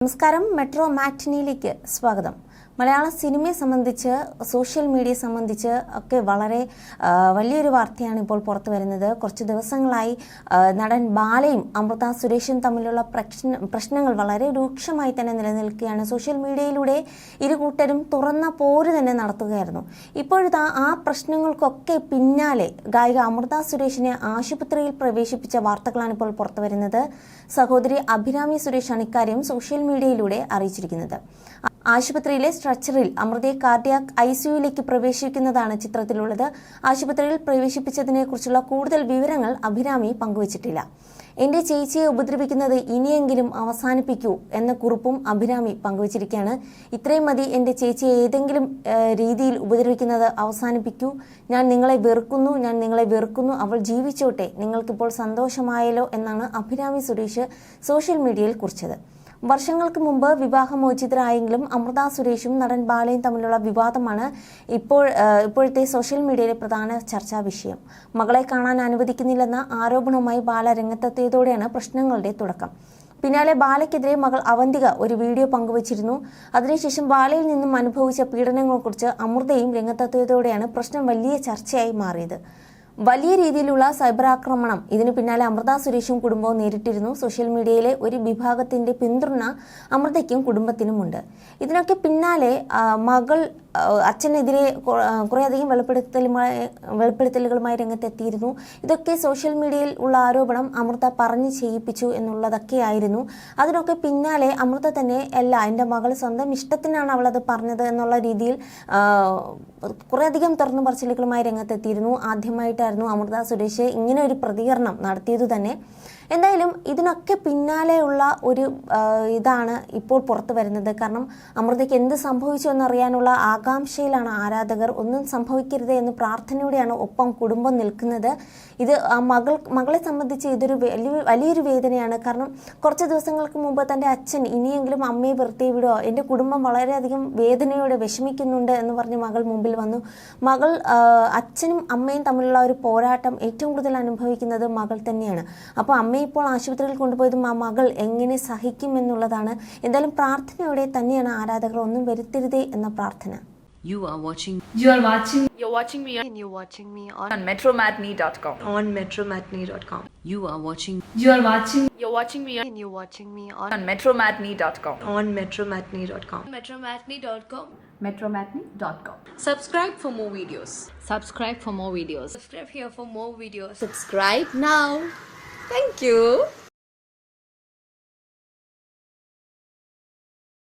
നമസ്കാരം മെട്രോ മാറ്റിനിയിലേക്ക് സ്വാഗതം. മലയാള സിനിമയെ സംബന്ധിച്ച് സോഷ്യൽ മീഡിയയെ സംബന്ധിച്ച് ഒക്കെ വളരെ വലിയൊരു വാർത്തയാണ് ഇപ്പോൾ പുറത്തു വരുന്നത്. കുറച്ച് ദിവസങ്ങളായി നടൻ ബാലയും അമൃത സുരേഷും തമ്മിലുള്ള പ്രശ്നങ്ങൾ വളരെ രൂക്ഷമായി തന്നെ നിലനിൽക്കുകയാണ്. സോഷ്യൽ മീഡിയയിലൂടെ ഇരു കൂട്ടരും തുറന്ന പോര് തന്നെ നടത്തുകയായിരുന്നു. ഇപ്പോഴത്തെ ആ പ്രശ്നങ്ങൾക്കൊക്കെ പിന്നാലെ ഗായിക അമൃത സുരേഷിനെ ആശുപത്രിയിൽ പ്രവേശിപ്പിച്ച വാർത്തകളാണ് ഇപ്പോൾ പുറത്തു വരുന്നത്. സഹോദരി അഭിരാമി സുരേഷാണ് ഇക്കാര്യം സോഷ്യൽ മീഡിയയിലൂടെ അറിയിച്ചിരിക്കുന്നത്. ആശുപത്രിയിലെ സ്ട്രെച്ചറിൽ അമൃതയെ കാർഡിയാക് ഐസിയുയിലേക്ക് പ്രവേശിക്കുന്നതാണ് ചിത്രത്തിലുള്ളത്. ആശുപത്രിയിൽ പ്രവേശിപ്പിച്ചതിനെ കുറിച്ചുള്ള കൂടുതൽ വിവരങ്ങൾ അഭിരാമി പങ്കുവച്ചിട്ടില്ല. എന്റെ ചേച്ചിയെ ഉപദ്രവിക്കുന്നത് ഇനിയെങ്കിലും അവസാനിപ്പിക്കൂ എന്ന കുറിപ്പും അഭിരാമി പങ്കുവച്ചിരിക്കുകയാണ്. ഇത്രയും മതി, എന്റെ ചേച്ചിയെ ഏതെങ്കിലും രീതിയിൽ ഉപദ്രവിക്കുന്നത് അവസാനിപ്പിക്കൂ. ഞാൻ നിങ്ങളെ വെറുക്കുന്നു, അവൾ ജീവിച്ചോട്ടെ, നിങ്ങൾക്കിപ്പോൾ സന്തോഷമായല്ലോ എന്നാണ് അഭിരാമി സുരേഷ് സോഷ്യൽ മീഡിയയിൽ കുറിച്ചത്. വർഷങ്ങൾക്ക് മുമ്പ് വിവാഹമോചിതരായെങ്കിലും അമൃത സുരേഷും നടൻ ബാലയും തമ്മിലുള്ള വിവാദമാണ് ഇപ്പോഴത്തെ സോഷ്യൽ മീഡിയയിലെ പ്രധാന ചർച്ചാ വിഷയം. മകളെ കാണാൻ അനുവദിക്കുന്നില്ലെന്ന ആരോപണവുമായി ബാല രംഗത്തെത്തിയതോടെയാണ് പ്രശ്നങ്ങളുടെ തുടക്കം. പിന്നാലെ ബാലയ്ക്കെതിരെ മകൾ അവന്തിക ഒരു വീഡിയോ പങ്കുവച്ചിരുന്നു. അതിനുശേഷം ബാലയിൽ നിന്നും അനുഭവിച്ച പീഡനങ്ങളെക്കുറിച്ച് അമൃതയും രംഗത്തെത്തിയതോടെയാണ് പ്രശ്നം വലിയ ചർച്ചയായി മാറിയത്. വലിയ രീതിയിലുള്ള സൈബർ ആക്രമണം ഇതിനു പിന്നാലെ അമൃത സുരേഷും കുടുംബവും നേരിട്ടിരുന്നു. സോഷ്യൽ മീഡിയയിലെ ഒരു വിഭാഗത്തിന്റെ പിന്തുണ അമൃതയ്ക്കും കുടുംബത്തിനുമുണ്ട്. ഇതിനൊക്കെ പിന്നാലെ മകൾ അച്ഛനെതിരെ കുറേയധികം വെളിപ്പെടുത്തലുകളുമായി രംഗത്തെത്തിയിരുന്നു. ഇതൊക്കെ സോഷ്യൽ മീഡിയയിൽ ഉള്ള ആരോപണം അമൃത പറഞ്ഞു ചെയ്യിപ്പിച്ചു എന്നുള്ളതൊക്കെയായിരുന്നു. അതിനൊക്കെ പിന്നാലെ അമൃത തന്നെ എൻ്റെ മകൾ സ്വന്തം ഇഷ്ടത്തിനാണ് അവളത് പറഞ്ഞത് എന്നുള്ള രീതിയിൽ കുറേയധികം തുറന്നു പറച്ചിലുകളുമായി രംഗത്തെത്തിയിരുന്നു. ആദ്യമായിട്ടായിരുന്നു അമൃത സുരേഷ് ഇങ്ങനെ ഒരു പ്രതികരണം നടത്തിയതു തന്നെ. എന്തായാലും ഇതിനൊക്കെ പിന്നാലെയുള്ള ഒരു ഇതാണ് ഇപ്പോൾ പുറത്തു വരുന്നത്. കാരണം അമൃതയ്ക്ക് എന്ത് സംഭവിച്ചു എന്നറിയാനുള്ള ആകാംക്ഷയിലാണ് ആരാധകർ. ഒന്നും സംഭവിക്കരുത് എന്ന് പ്രാർത്ഥനയോടെയാണ് ഒപ്പം കുടുംബം നിൽക്കുന്നത്. ഇത് മകളെ സംബന്ധിച്ച് ഇതൊരു വലിയൊരു വേദനയാണ്. കാരണം കുറച്ച് ദിവസങ്ങൾക്ക് മുമ്പ് തൻ്റെ അച്ഛൻ ഇനിയെങ്കിലും അമ്മയെ വെറുതെ വിടുമോ, എൻ്റെ കുടുംബം വളരെയധികം വേദനയോടെ വിഷമിക്കുന്നുണ്ട് എന്ന് പറഞ്ഞ് മകൾ മുമ്പിൽ വന്നു. അച്ഛനും അമ്മയും തമ്മിലുള്ള ഒരു പോരാട്ടം ഏറ്റവും കൂടുതൽ അനുഭവിക്കുന്നത് മകൾ തന്നെയാണ്. അപ്പോൾ അമ്മയെ ഇപ്പോൾ ആശുപത്രിയിൽ കൊണ്ടുപോയതും ആ മകൾ എങ്ങനെ സഹിക്കും എന്നുള്ളതാണ്. എന്തായാലും പ്രാർത്ഥനയോടെ തന്നെയാണ് ആരാധകർ ഒന്നും വരുത്തരുതേ എന്ന പ്രാർത്ഥന. You're watching me on metromatney.com. On metromatney.com. You're watching me on metromatney.com. On metromatney.com. metromatney.com. Subscribe for more videos. Subscribe for more videos. Subscribe here for more videos. Subscribe now. Thank you.